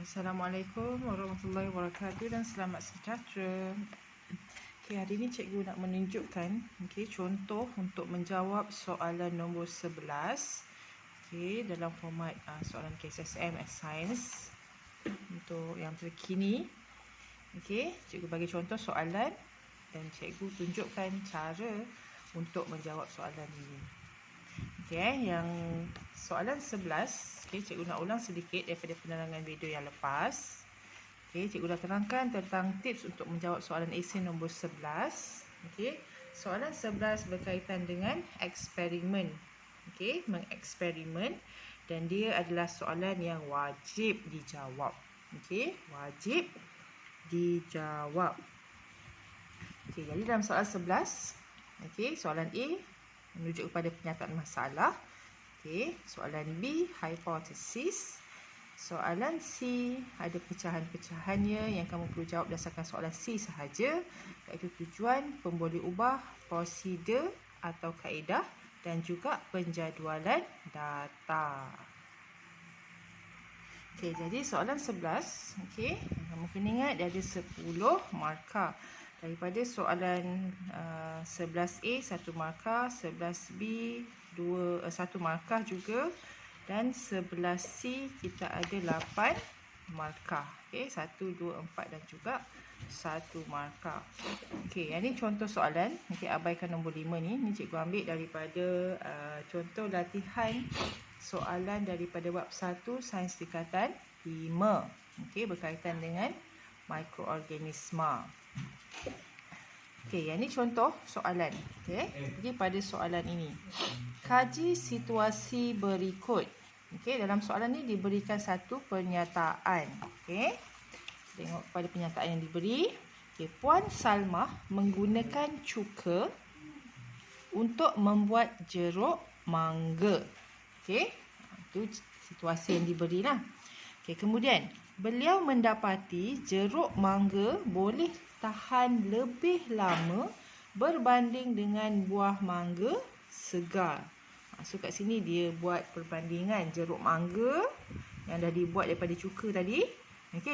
Assalamualaikum warahmatullahi wabarakatuh dan selamat sejahtera. Hari ini cikgu nak menunjukkan contoh untuk menjawab soalan nombor 11 dalam format soalan KSSM Science untuk yang terkini. Cikgu bagi contoh soalan dan cikgu tunjukkan cara untuk menjawab soalan ini. Yang soalan 11, cikgu nak ulang sedikit daripada penerangan video yang lepas. Cikgu dah terangkan tentang tips untuk menjawab soalan esei nombor 11. Soalan 11 berkaitan dengan eksperimen. Mengeksperimen, dan dia adalah soalan yang wajib dijawab. Wajib dijawab. Jadi dalam soalan 11, soalan A menuju kepada penyataan masalah. Soalan B, hipotesis. Soalan C, ada pecahan-pecahannya yang kamu perlu jawab berdasarkan soalan C sahaja, iaitu tujuan, pemboleh ubah, prosedur atau kaedah, dan juga penjadualan data. Jadi soalan 11, kamu kena ingat dia ada 10 markah. Daripada soalan 11A 1 markah, 11B 1 markah juga, dan 11C kita ada 8 markah. 1, 2, 4 dan juga 1 markah. Yang ni contoh soalan. Abaikan nombor 5 ni. Ni cikgu ambil daripada contoh latihan soalan daripada bab 1 Sains Tingkatan 5. Berkaitan dengan mikroorganisma. Yang ni contoh soalan. Jadi pada soalan ini, kaji situasi berikut. Dalam soalan ni diberikan satu pernyataan. Tengok pada pernyataan yang diberi. Puan Salmah menggunakan cuka untuk membuat jeruk mangga. Itu situasi yang diberilah. Kemudian, beliau mendapati jeruk mangga boleh tahan lebih lama berbanding dengan buah mangga segar. So kat sini dia buat perbandingan jeruk mangga yang dah dibuat daripada cuka tadi,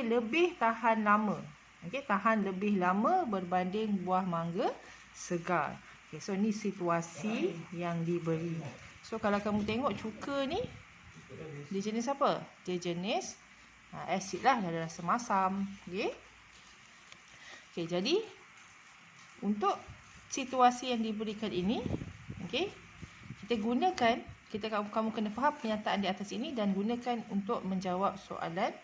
lebih tahan lama. Tahan lebih lama berbanding buah mangga segar. So ni situasi yang diberi. So kalau kamu tengok cuka ni, dia jenis apa? Dia jenis asid lah, dia ada rasa masam. Jadi untuk situasi yang diberikan ini, kita gunakan, kamu kena faham pernyataan di atas ini dan gunakan untuk menjawab soalan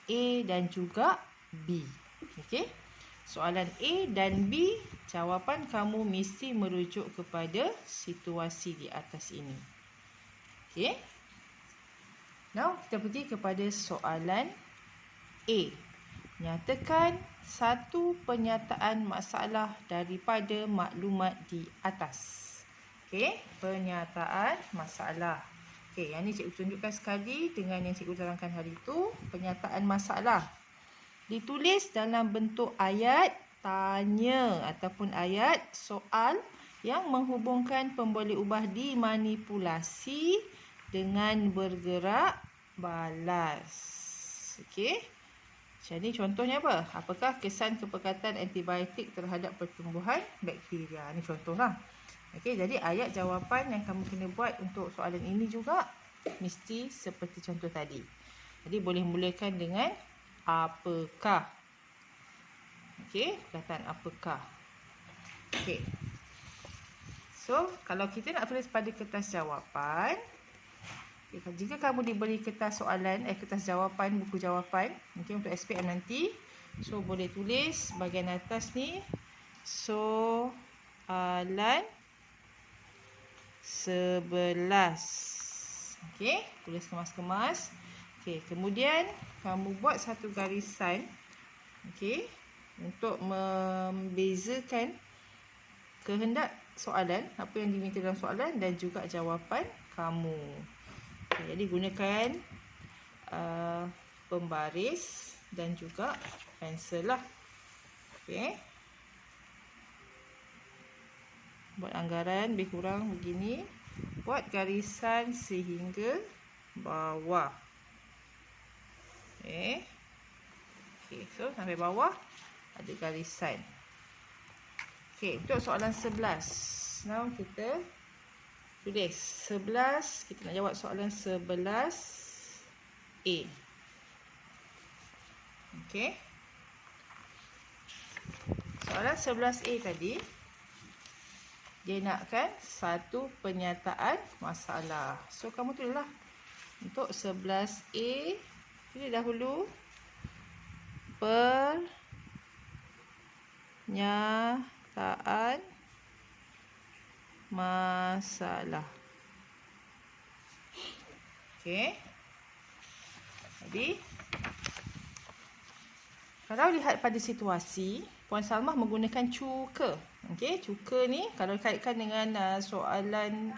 A dan juga B. Soalan A dan B, jawapan kamu mesti merujuk kepada situasi di atas ini. Now kita pergi kepada soalan A. Nyatakan satu pernyataan masalah daripada maklumat di atas. Pernyataan masalah. Yang ni cikgu tunjukkan sekali dengan yang cikgu terangkan hari itu. Pernyataan masalah ditulis dalam bentuk ayat tanya ataupun ayat soal yang menghubungkan pemboleh ubah dimanipulasi dengan bergerak balas. Jadi contohnya apa? Apakah kesan kepekatan antibiotik terhadap pertumbuhan bakteria? Ini contohlah. Jadi ayat jawapan yang kamu kena buat untuk soalan ini juga mesti seperti contoh tadi. Jadi boleh mulakan dengan apakah. Perkataan apakah. So, kalau kita nak tulis pada kertas jawapan, jika kamu diberi kertas soalan, kertas jawapan, buku jawapan, untuk SPM nanti, so boleh tulis bahagian atas ni soalan 11. Tulis kemas-kemas. Kemudian kamu buat satu garisan, untuk membezakan kehendak soalan, apa yang diminta dalam soalan dan juga jawapan kamu. Jadi gunakan pembaris dan juga pensel lah. Buat anggaran lebih kurang begini. Buat garisan sehingga bawah. Okey. Okey, so sampai bawah ada garisan. Okey, untuk soalan 11. Now kita tulis 11, kita nak jawab soalan 11A. Okey. Soalan 11A tadi dia nakkan satu pernyataan masalah. So kamu tulislah untuk 11A, tulis dahulu pernyataan masalah. Okey. Jadi kalau lihat pada situasi, Puan Salmah menggunakan cuka. Okey, cuka ni kalau kaitkan dengan soalan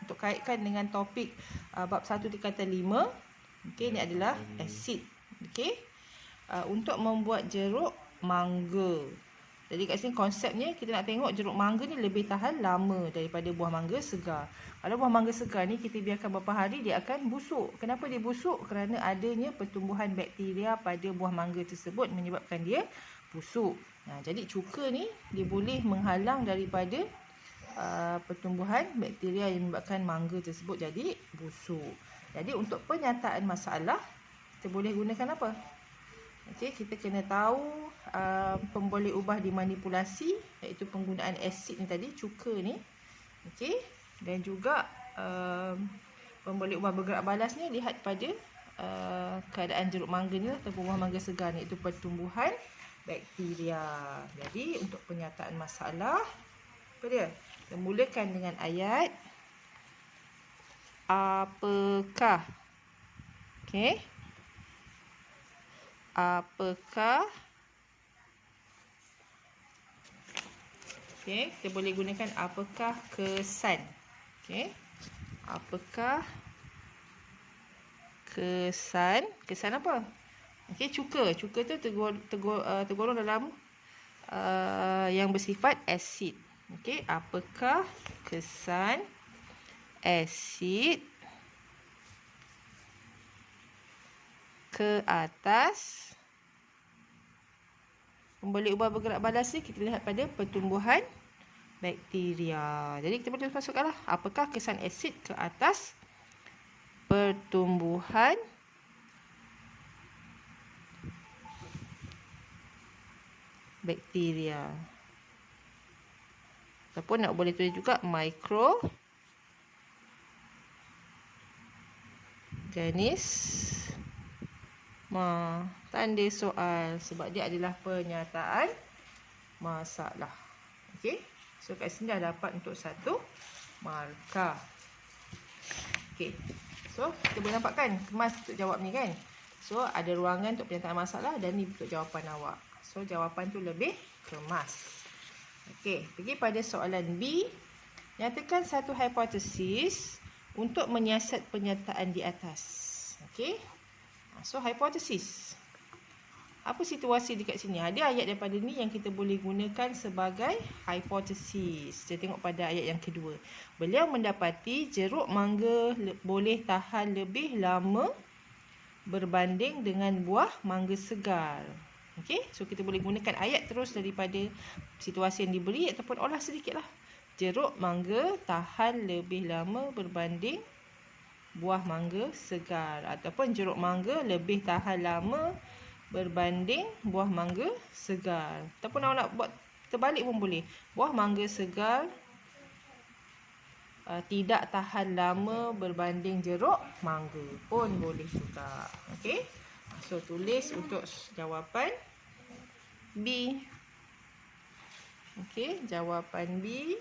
untuk kaitkan dengan topik bab 1 tingkatan 5, okey, ni adalah asid. Okey. Untuk membuat jeruk mangga. Jadi kat sini konsepnya kita nak tengok jeruk mangga ni lebih tahan lama daripada buah mangga segar. Kalau buah mangga segar ni kita biarkan beberapa hari, dia akan busuk. Kenapa dia busuk? Kerana adanya pertumbuhan bakteria pada buah mangga tersebut menyebabkan dia busuk. Jadi cuka ni dia boleh menghalang daripada pertumbuhan bakteria yang menyebabkan mangga tersebut jadi busuk. Jadi untuk pernyataan masalah kita boleh gunakan apa? Okey, kita kena tahu pemboleh ubah dimanipulasi, iaitu penggunaan asid ni tadi, cuka ni. Okey, dan juga pemboleh ubah bergerak balas ni lihat pada keadaan jeruk mangga ni ataupun buah mangga segar ni, iaitu pertumbuhan bakteria. Jadi untuk pernyataan masalah, apa dia? Kita mulakan dengan ayat apakah. Okey. Apakah, okey, kita boleh gunakan apakah kesan. Okey, apakah kesan? Kesan apa? Okey, cuka. Cuka tu tergolong dalam yang bersifat asid. Okey, apakah kesan asid ke atas pemboleh ubah bergerak balas ni? Kita lihat pada pertumbuhan bakteria. Jadi kita boleh masukkanlah apakah kesan asid ke atas pertumbuhan bakteria. Ataupun nak boleh tulis juga mikroorganisme. Tanda soal sebab dia adalah pernyataan masalah. Okey. So kat sini dah dapat untuk 1 markah. Okey. So kita boleh nampak kan kemas untuk jawab ni kan. So ada ruangan untuk pernyataan masalah dan ni untuk jawapan awak. So jawapan tu lebih kemas. Okey, pergi pada soalan B. Nyatakan satu hipotesis untuk menyiasat pernyataan di atas. Okey. So hipotesis. Apa situasi dekat sini? Ada ayat daripada ni yang kita boleh gunakan sebagai hipotesis. Kita tengok pada ayat yang kedua. Beliau mendapati jeruk mangga boleh tahan lebih lama berbanding dengan buah mangga segar. Okey, so kita boleh gunakan ayat terus daripada situasi yang diberi ataupun olah sedikitlah. Jeruk mangga tahan lebih lama berbanding buah mangga segar, ataupun jeruk mangga lebih tahan lama berbanding buah mangga segar. Ataupun awak nak buat terbalik pun boleh. Buah mangga segar tidak tahan lama berbanding jeruk mangga pun boleh juga. Okey. So tulis untuk jawapan B. Okey, jawapan B.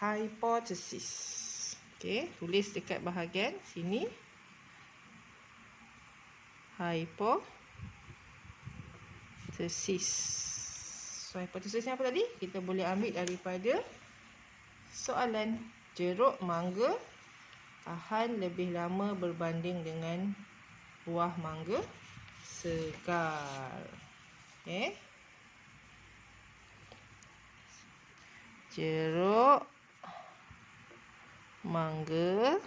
Hipotesis. Okey, tulis dekat bahagian sini. Hipotesis. So hipotesis ni apa tadi? Kita boleh ambil daripada soalan. Jeruk mangga tahan lebih lama berbanding dengan buah mangga segar. Okey. Jeruk mangga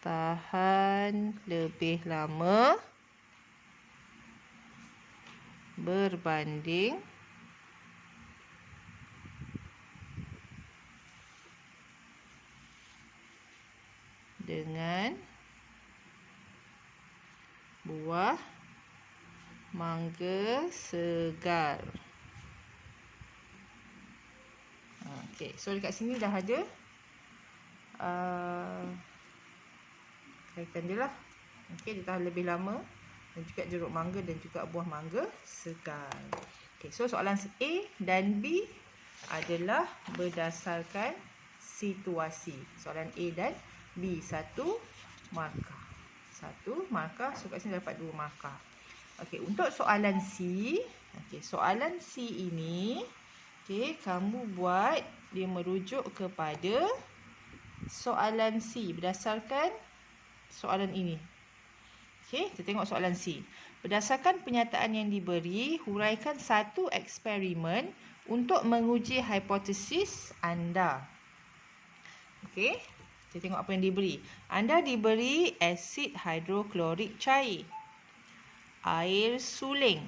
tahan lebih lama berbanding dengan buah mangga segar. Okey, so dekat sini dah ada kaitan dia lah. Okey, dia tahan lebih lama dan juga jeruk mangga dan juga buah mangga segar. Okey, so soalan A dan B adalah berdasarkan situasi. Soalan A dan B, 1 markah. 1 markah, so kat sini dapat 2 markah. Okey, untuk soalan C, okey, soalan C ini, okey, kamu buat dia merujuk kepada soalan C berdasarkan soalan ini. Okey, kita tengok soalan C. Berdasarkan penyataan yang diberi, huraikan satu eksperimen untuk menguji hipotesis anda. Okey, kita tengok apa yang diberi. Anda diberi asid hidroklorik cair, air suling,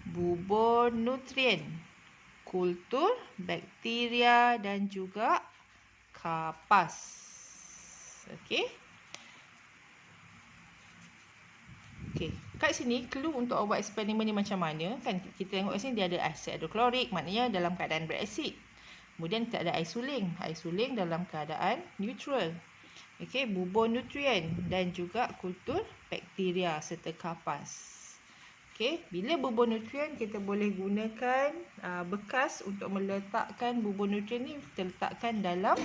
bubur nutrien, kultur bakteria dan juga kapas. Okey. Okey, kat sini clue untuk buat eksperimen ni macam mana? Kan kita tengok kat sini dia ada asid hidroklorik, maknanya dalam keadaan berasid. Kemudian kita ada air suling. Air suling dalam keadaan neutral. Okey, bubur nutrien dan juga kultur bakteria serta kapas. Okey, bila bubur nutrien kita boleh gunakan bekas untuk meletakkan bubur nutrien ni, kita letakkan dalam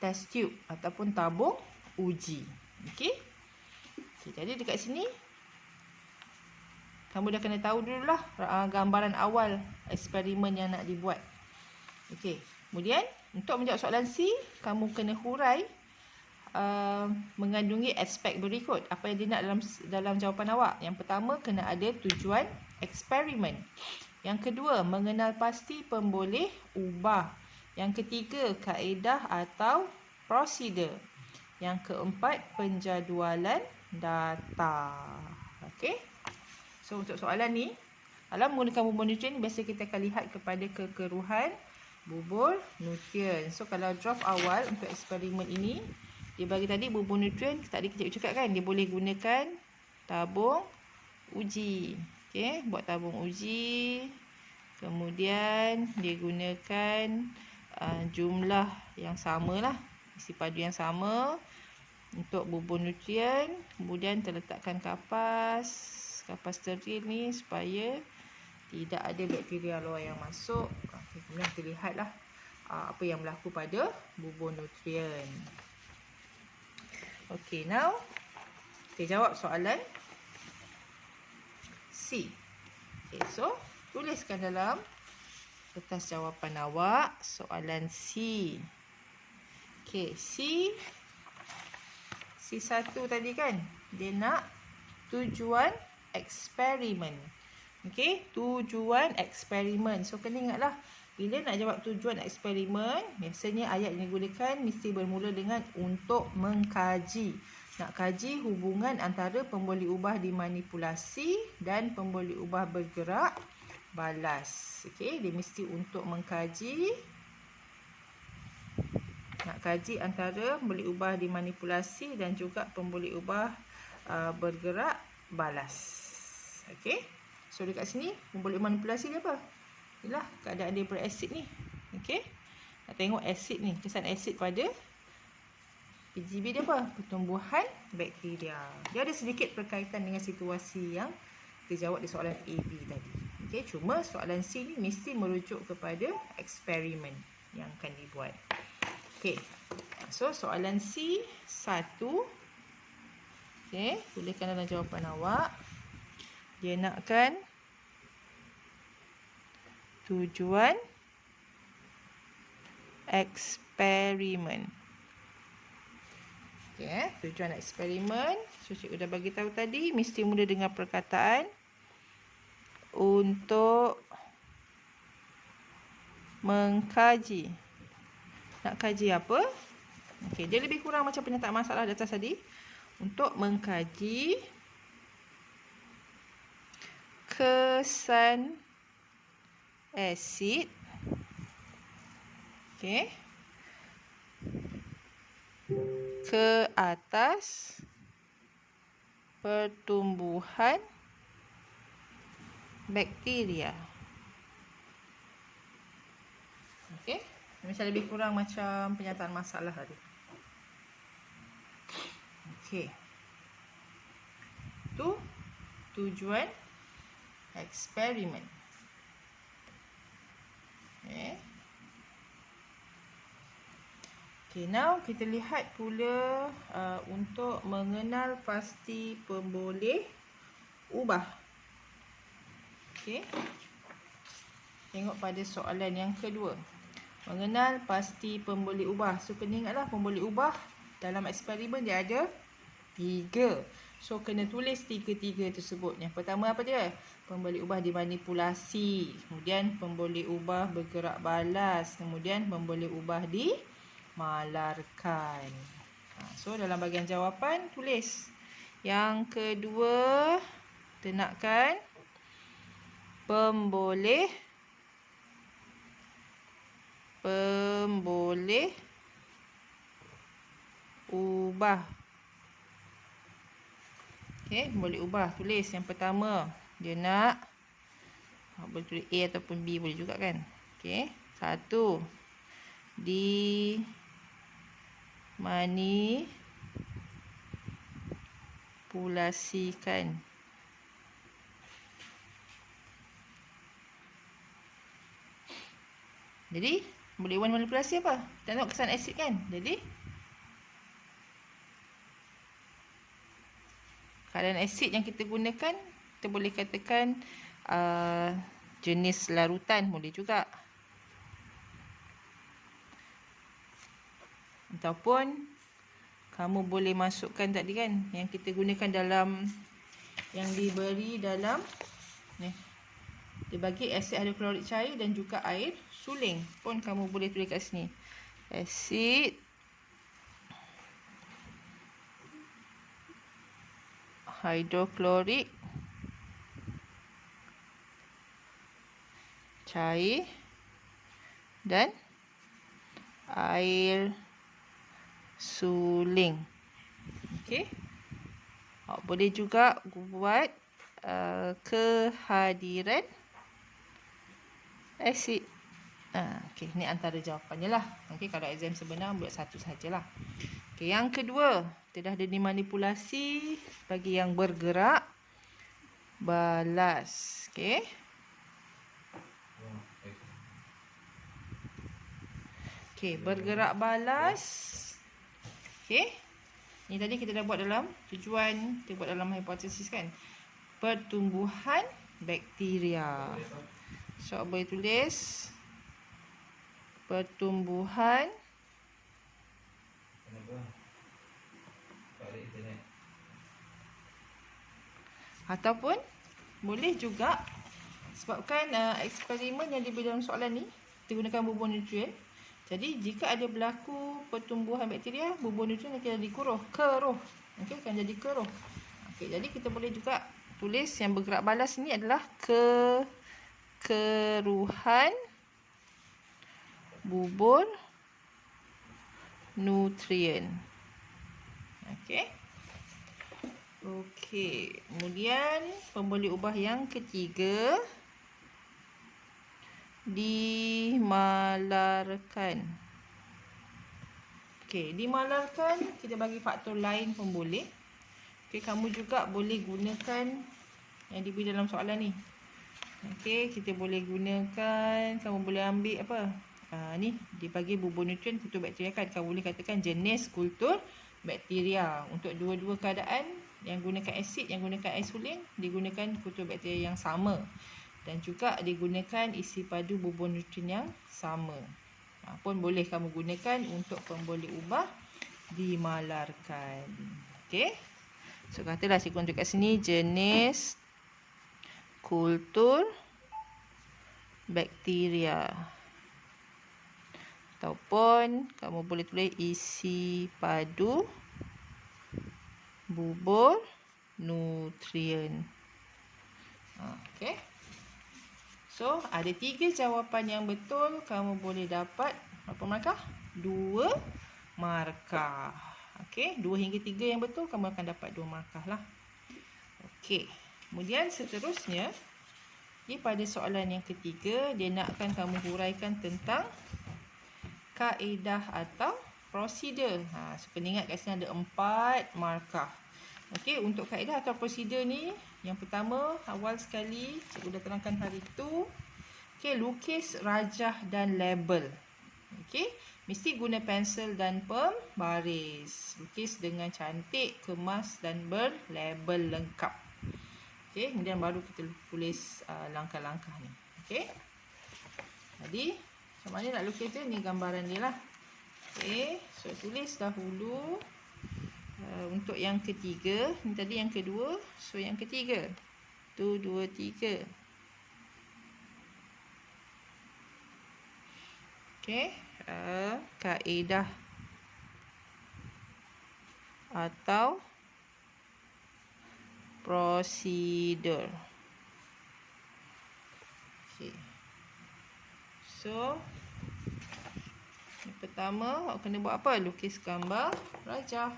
test tube ataupun tabung uji. Okey. Jadi dekat sini kamu dah kena tahu dululah gambaran awal eksperimen yang nak dibuat. Okey. Kemudian untuk menjawab soalan C, kamu kena hurai mengandungi aspek berikut. Apa yang dia nak dalam jawapan awak? Yang pertama, kena ada tujuan eksperimen. Yang kedua, mengenal pasti pemboleh ubah. Yang ketiga, kaedah atau prosedur. Yang keempat, penjadualan data. Okey. So untuk soalan ni, dalam menggunakan bubur nutrien, biasa kita akan lihat kepada kekeruhan bubur nutrien. So kalau draft awal untuk eksperimen ini, dia bagi tadi bubur nutrien, tadi kita cakap kan, dia boleh gunakan tabung uji. Okey, buat tabung uji. Kemudian dia gunakan jumlah yang samalah, isi padu yang sama untuk bubur nutrien. Kemudian terletakkan kapas steril ni supaya tidak ada bakteria luar yang masuk. Kemudian kita lihatlah apa yang berlaku pada bubur nutrien. Okey, now kita jawab soalan C. Okey, so tuliskan dalam kertas jawapan awak soalan C. Okey, C1 tadi kan, dia nak tujuan eksperimen. Okey, tujuan eksperimen. So kena ingatlah, bila nak jawab tujuan eksperimen, biasanya ayat yang digunakan mesti bermula dengan untuk mengkaji. Nak kaji hubungan antara pemboleh ubah dimanipulasi dan pemboleh ubah bergerak balas. Okey, dia mesti untuk mengkaji. Nak kaji antara pemboleh ubah dimanipulasi dan juga pemboleh ubah bergerak balas. Okey. So dekat sini pemboleh manipulasi dia apa? Inilah keadaan dia berasid ni. Okey. Nak tengok asid ni, kesan asid pada PGB dia apa? Pertumbuhan bakteria. Dia ada sedikit berkaitan dengan situasi yang kita jawab di soalan AB tadi. Okey, cuma soalan C ni mesti merujuk kepada eksperimen yang akan dibuat. Okey. So soalan C1. Okey, tuliskan dalam jawapan awak. Dia nakkan tujuan eksperimen. Okey, tujuan eksperimen. So cikgu dah bagi tahu tadi, mesti mula dengan perkataan untuk mengkaji. Nak kaji apa? Okey, dia lebih kurang macam penyataan masalah di atas tadi. Untuk mengkaji kesan asid, okey, ke atas pertumbuhan bakteria. Okey, macam lebih kurang macam penyataan masalah tadi. Okey. Tu tujuan eksperimen. Okay. Okay, now kita lihat pula untuk mengenal pasti pemboleh ubah. Okay. Tengok pada soalan yang kedua. Mengenal pasti pemboleh ubah. So, kena ingatlah pemboleh ubah dalam eksperimen dia ada 3. So, kena tulis 3 tersebut. Yang pertama apa dia? Pemboleh ubah dimanipulasi. Kemudian pemboleh ubah bergerak balas. Kemudian pemboleh ubah dimalarkan. So, dalam bahagian jawapan tulis. Yang kedua, tenakkan pemboleh ubah. Okey, boleh ubah. Tulis yang pertama. Dia nak boleh tulis A ataupun B boleh juga kan. Okey, 1. Dimanipulasikan. Jadi, boleh manipulasi apa? Kita tengok kesan asid kan. Jadi, keadaan asid yang kita gunakan, kita boleh katakan jenis larutan boleh juga. Ataupun kamu boleh masukkan tadi kan, yang kita gunakan dalam, yang diberi dalam ni, dia bagi asid hidroklorik cair dan juga air suling pun kamu boleh tulis kat sini. Asid hidroklorik cair dan air suling. Okey. Boleh juga buat kehadiran asid. Okey, ni antara jawapannya lah. Okey, kalau exam sebenar buat satu sajalah. Okey, yang kedua, telah ada dimanipulasi bagi yang bergerak balas. Okey. Okey, bergerak balas. Okey. Ni tadi kita dah buat dalam tujuan, kita buat dalam hipotesis kan. Pertumbuhan bakteria. So, boleh tulis pertumbuhan ataupun boleh juga sebabkan eksperimen yang diberi dalam soalan ni kita gunakan bubur nutrien. Jadi jika ada berlaku pertumbuhan bakteria, bubur nutrien akan jadi keruh. Okey, akan jadi keruh. Okey, jadi kita boleh juga tulis yang bergerak balas ni adalah keruhan bubur nutrien. Okey. Okey, kemudian pemboleh ubah yang ketiga, dimalarkan. Okey, dimalarkan kita bagi faktor lain pemboleh. Okey, kamu juga boleh gunakan yang diberi dalam soalan ni. Okey, kita boleh gunakan, kamu boleh ambil apa? Ni dibagi bubur nutrien kultur bakteria kan. Kamu boleh katakan jenis kultur bakteria. Untuk dua-dua keadaan, yang gunakan asid, yang gunakan air suling, digunakan kultur bakteria yang sama. Dan juga digunakan isi padu bubur nutrien yang sama. Pun boleh kamu gunakan untuk pemboleh ubah dimalarkan. Okey. So, katalah cikgu tunjuk kat sini jenis kultur bakteria. Ataupun kamu boleh tulis isi padu bubur nutrien. Okey. So, ada 3 jawapan yang betul. Kamu boleh dapat berapa markah? 2 markah. Okey, 2 hingga 3 yang betul, kamu akan dapat 2 markah lah. Okey. Kemudian seterusnya, pada soalan yang ketiga, dia nakkan kamu huraikan tentang kaedah atau prosedur. So kena ingat kat sini ada 4 markah. Okey, untuk kaedah atau prosedur ni, yang pertama, awal sekali cikgu dah terangkan hari tu. Okey, lukis rajah dan label. Okey, mesti guna pensel dan pembaris. Lukis dengan cantik, kemas dan berlabel lengkap. Okey, kemudian baru kita tulis langkah-langkah ni. Okey. Jadi, macam mana nak lukis dia? Ni gambaran dia lah. Okey, so tulis dahulu. Untuk yang ketiga, ni tadi yang kedua, so yang ketiga. 1, 2, 3. Okey, kaedah atau prosedur. Okey. So, yang pertama, awak kena buat apa? Lukis gambar rajah.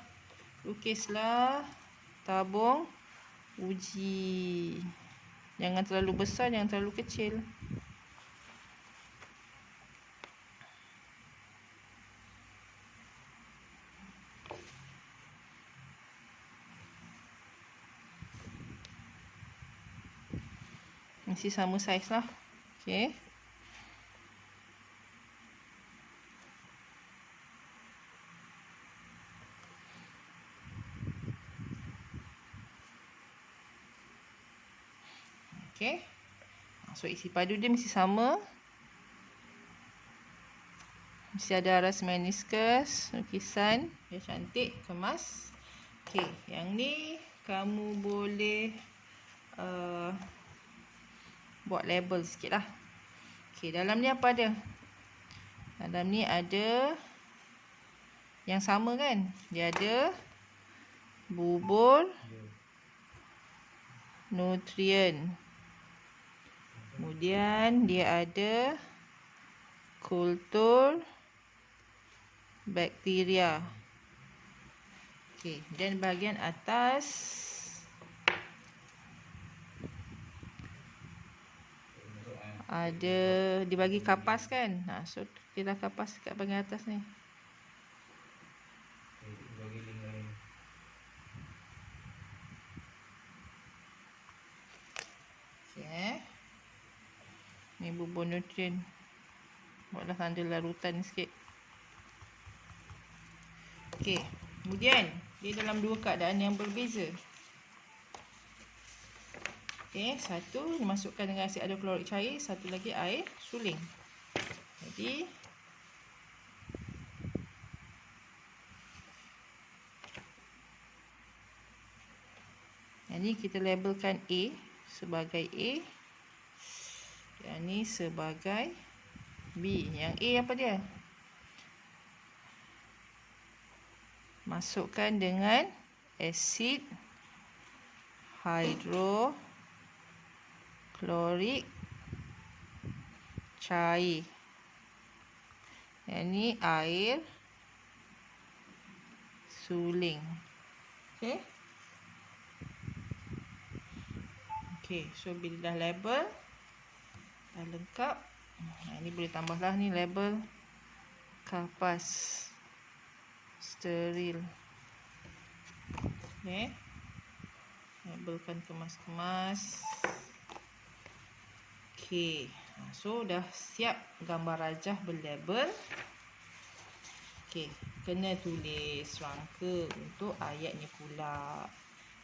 Lukislah tabung uji. Jangan terlalu besar, jangan terlalu kecil. Mesti sama saiz lah. Okey. Okey. So isi padu dia mesti sama. Mesti ada aras meniskus, lukisan, dia cantik, kemas. Okey, yang ni kamu boleh buat label sikit lah. Okey, dalam ni apa ada? Dalam ni ada yang sama kan? Dia ada bubur nutrien. Kemudian dia ada kultur bakteria. Okey, dan bahagian atas ada dibagi kapas kan? So kita kapas kat bahagian atas ni. Okey. Ni bubur nutrien. Buatlah tanda larutan sikit. Okey. Kemudian, dia dalam 2 keadaan yang berbeza. Okey, satu dimasukkan dengan asid hidroklorik cair, satu lagi air suling. Jadi, yang ni kita labelkan A sebagai A. Yang ni sebagai B. Yang A apa dia? Masukkan dengan asid hidroklorik cair. Yang ni air suling. Okey. Okey, so bila dah label dah lengkap, ini boleh tambahlah ni label kapas steril. Okey. Labelkan kemas-kemas. Okey. So dah siap gambar rajah berlabel. Okey, kena tulis rangka untuk ayatnya pula.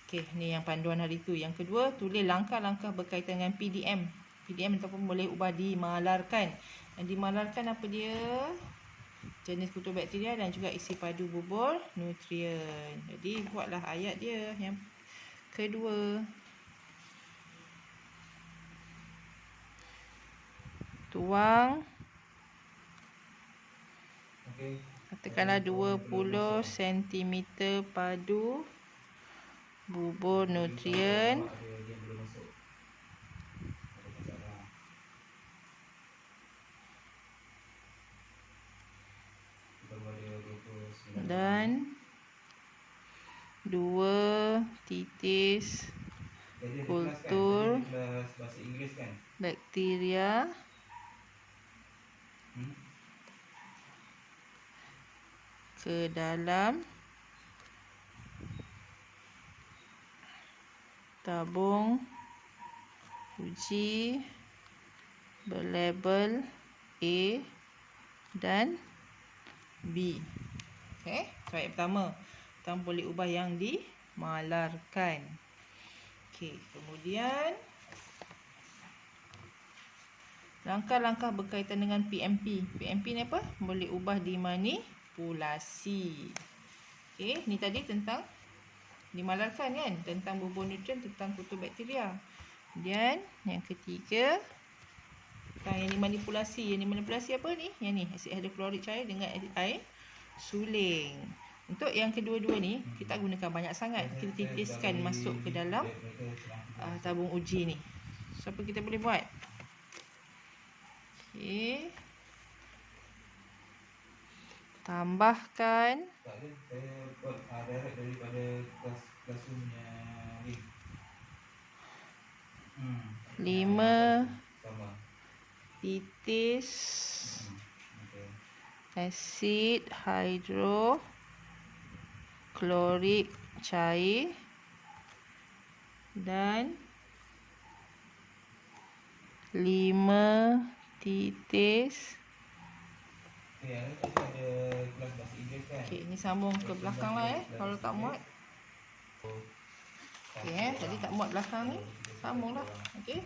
Okey, ni yang panduan hari tu. Yang kedua, tulis langkah-langkah berkaitan dengan PDM. PDM ataupun boleh ubah dimalarkan. Dan dimalarkan apa dia? Jenis kultur bakteria dan juga isi padu bubur nutrien. Jadi buatlah ayat dia yang kedua. Tuang Katakanlah 20 cm padu bubur nutrien dan 2 titis kultur bakteria ke dalam tabung uji berlabel A dan B. Okey, soalan pertama. Kita boleh ubah yang dimalarkan. Okey, kemudian langkah-langkah berkaitan dengan PMP. PMP ni apa? Boleh ubah dimanipulasi. Okey, ni tadi tentang dimalarkan kan, tentang bubur nutrien, tentang kultur bakteria. Kemudian yang ketiga, yang dimanipulasi. Yang dimanipulasi apa ni? Yang ni, asid hidroklorik cair dengan air suling. Untuk yang kedua-dua ni, kita gunakan banyak sangat. Kita titiskan masuk ke dalam tabung uji ni. So, apa kita boleh buat? Okey. Tambahkan saya buat direct daripada classroomnya ni. 5 Sama. titis asid hidroklorik cair dan 5 titis. Yang ni tadi ada kelas bahasa Inggeris kan? Okey, ni sambung ke belakang lah kalau tak muat. Okey tadi tak muat belakang ni. Sambunglah. Okey.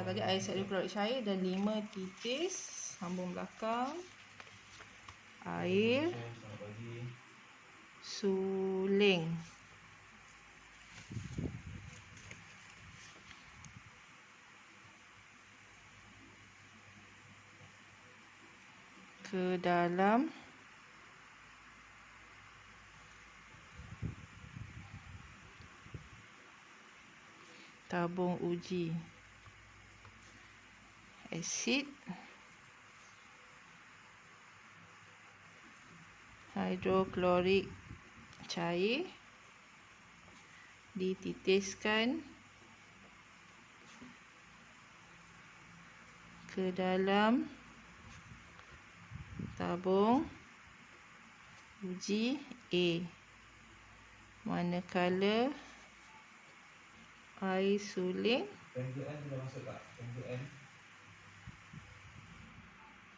Tadi air hidroklorik cair dan 5 titis sambung belakang. Air suling. Ke dalam tabung uji asid hidroklorik cair dititiskan ke dalam tabung uji A, manakala air suling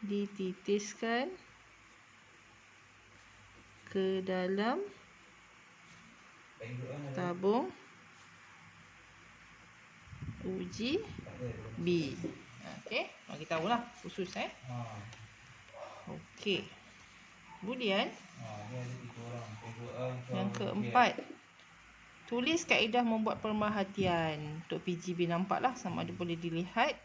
dititiskan ke dalam tabung uji B. Okey, bagi tahulah khusus Okey. Kemudian yang keempat, tulis kaedah membuat pemerhatian. Untuk PGB nampaklah sama ada boleh dilihat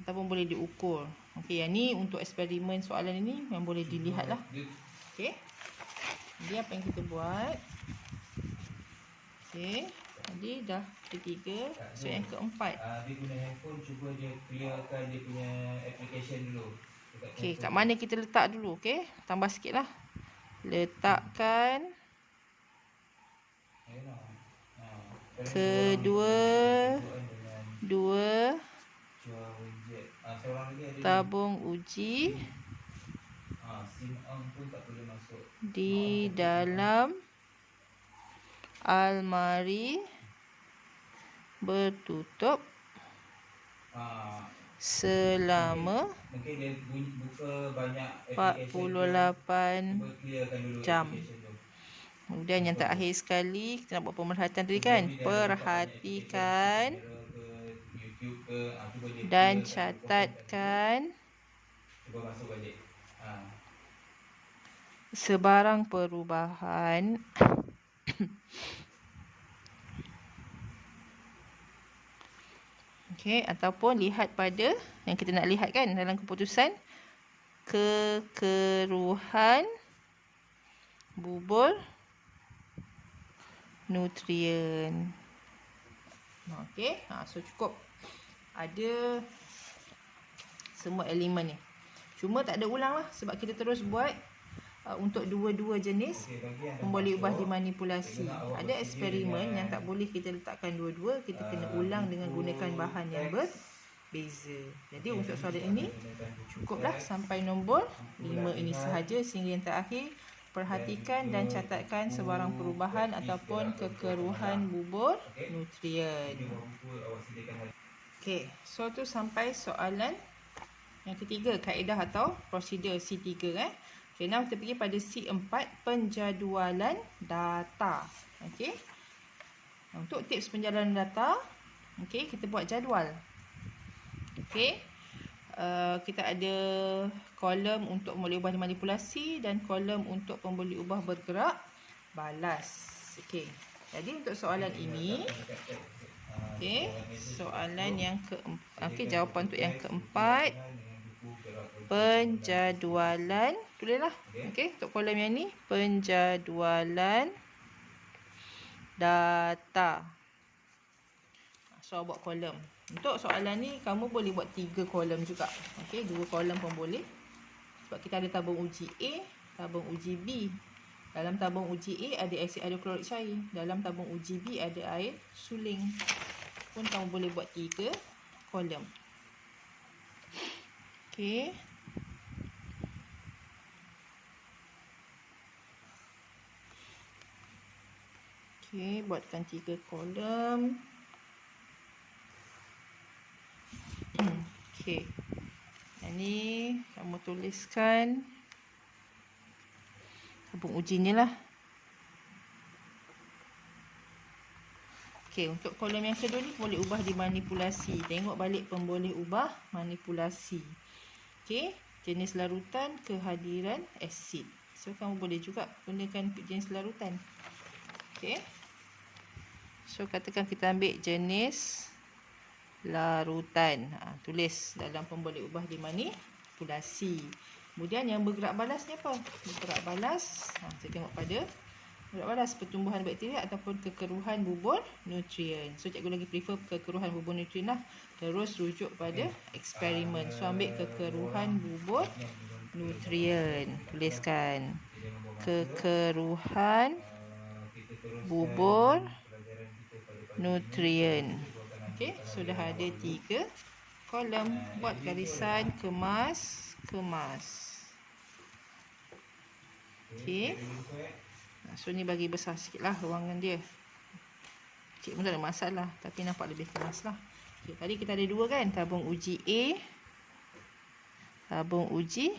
ataupun boleh diukur. Okey, yang ni untuk eksperimen soalan ini yang boleh dilihatlah. Okey. Jadi apa yang kita buat? Okey. Jadi dah ketiga, so yang keempat. Dia guna handphone, cuba dia clearkan dia punya application dulu. Okey, kat mana kita letak dulu, okey? Tambah sikitlah. Letakkan dua tabung uji di dalam almari bertutup selama 48 jam. Kemudian yang terakhir sekali, kita nak buat pemerhatian tadi kan. Perhatikan dan catatkan sebarang perubahan okey, ataupun lihat pada yang kita nak lihat kan dalam keputusan kekeruhan bubur nutrien. Okey, so cukup ada semua elemen ni. Cuma tak ada ulang lah sebab kita terus buat untuk dua-dua jenis boleh ubah dimanipulasi. Ada eksperimen yang tak boleh kita letakkan dua-dua, kita kena ulang dengan gunakan bahan yang berbeza. Jadi untuk soalan ini cukuplah sampai nombor 5 ini sahaja. Sehingga yang terakhir, perhatikan dan catatkan sebarang perubahan ataupun kekeruhan bubur nutrien. Okey, so tu sampai soalan yang ketiga, kaedah atau prosedur C3 Okey, now kita pergi pada C4, penjadualan data. Okey. Untuk tips penjadualan data, okey, kita buat jadual. Okey. Kita ada kolom untuk pembeli ubah dimanipulasi dan kolom untuk pembeli ubah bergerak balas. Okey. Jadi untuk soalan ini, okey, soalan yang jawapan untuk yang keempat, penjadualan, tulislah. Okey, untuk kolom yang ni, penjadualan data. So buat kolom. Untuk soalan ni kamu boleh buat 3 kolom juga. Okey, 2 kolom pun boleh. Sebab kita ada tabung uji A, tabung uji B. Dalam tabung uji A ada asid hidroklorik cair. Dalam tabung uji B ada air suling. Pun kamu boleh buat 3 kolom. Okey. Okey, buatkan 3 kolom. Okey. Yang ni kamu tuliskan tabung uji ni lah. Okey, untuk kolom yang kedua ni boleh ubah dimanipulasi. Tengok balik pemboleh ubah manipulasi. Okey, jenis larutan, kehadiran asid. So kamu boleh juga gunakan jenis larutan. Okey. So katakan kita ambil jenis larutan. Tulis dalam pemboleh ubah dimanipulasi. Kemudian yang bergerak balas ni apa? Bergerak balas, saya tengok pada bergerak balas pertumbuhan bakteria ataupun kekeruhan bubur nutrien. So cikgu lagi prefer kekeruhan bubur nutrien lah. Terus rujuk pada eksperimen. So ambil kekeruhan bubur nutrien. Tuliskan kekeruhan bubur nutrien. Okey, sudah ada 3 kolom. Buat garisan kemas. Okey. So ni bagi besar sikit lah ruangan dia. Cik pun tak ada masalah, tapi nampak lebih kemas lah. Okay, tadi kita ada 2 kan, tabung uji A, tabung uji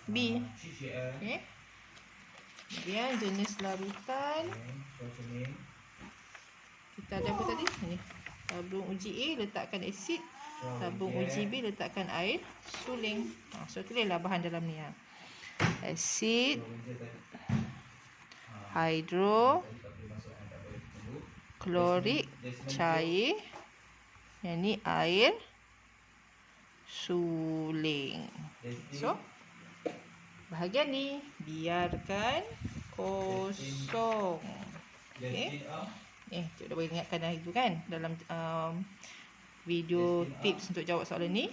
B. Okey. Kemudian jenis larutan. Kita ada apa tadi? Ni. Tabung uji A letakkan asid, tabung uji B letakkan air suling. So tulislah bahan dalam ni. Asid hidroklorik cair. Yang ni air suling. So bahagian ni biarkan kosong. Okey. Cikgu dah bagi ingatkan dah itu kan dalam video tips untuk jawab soalan ni.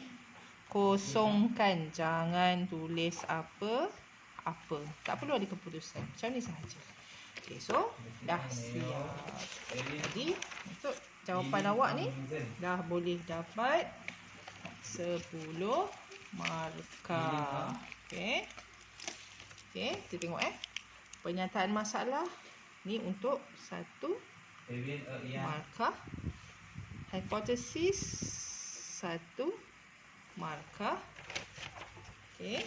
Kosongkan, jangan tulis apa-apa. Tak perlu ada keputusan. Macam ni sahaja. Okey, so dah siap. Jadi untuk jawapan awak ni dah boleh dapat 10 markah. Okey. Okey, kita tengok pernyataan masalah ni untuk 1 markah. Hipotesis 1 markah. Okey.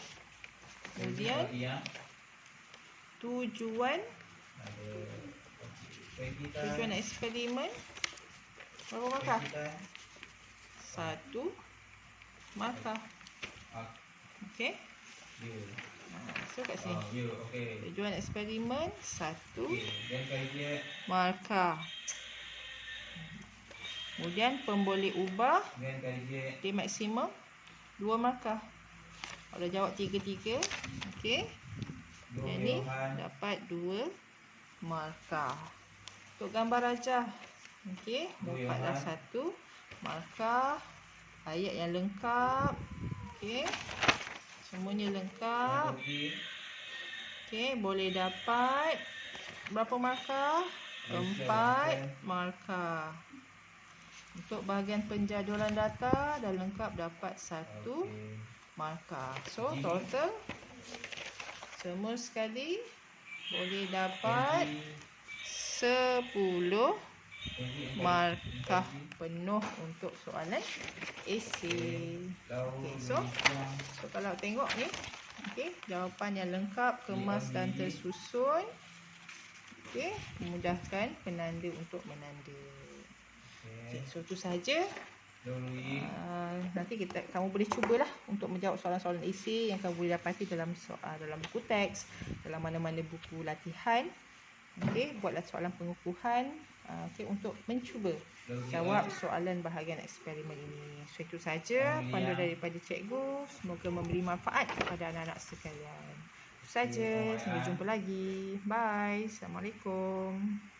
Kemudian tujuan eksperimen berapa markah? 1 markah. Okey. So kat sini tujuan eksperimen 1 markah. Kemudian pemboleh ubah D maksimum 2 markah. Kalau jawab 3-3, okey. Dua Yang ni Johan. dapat 2 markah. Untuk gambar rajah, okey, dapatlah 1 markah. Ayat yang lengkap, okey. Semuanya lengkap. Okey, boleh dapat berapa markah? 4 markah. Untuk bahagian penjadualan data dah lengkap, dapat 1 markah. So total semua sekali boleh dapat 10 markah penuh untuk soalan esei. Okey, so kalau tengok ni, okey, jawapan yang lengkap, kemas dan tersusun. Okey, memudahkan penanda untuk menanda. Okey, so itu saja. Nanti kamu boleh cubalah untuk menjawab soalan-soalan esei yang kamu boleh dapati dalam buku teks, dalam mana-mana buku latihan. Okey, buatlah soalan pengukuhan okey, untuk mencuba jawab soalan bahagian eksperimen ini. So itu saja panduan daripada cikgu. Semoga memberi manfaat kepada anak-anak sekalian. Itu saja. Sampai jumpa lagi. Bye. Assalamualaikum.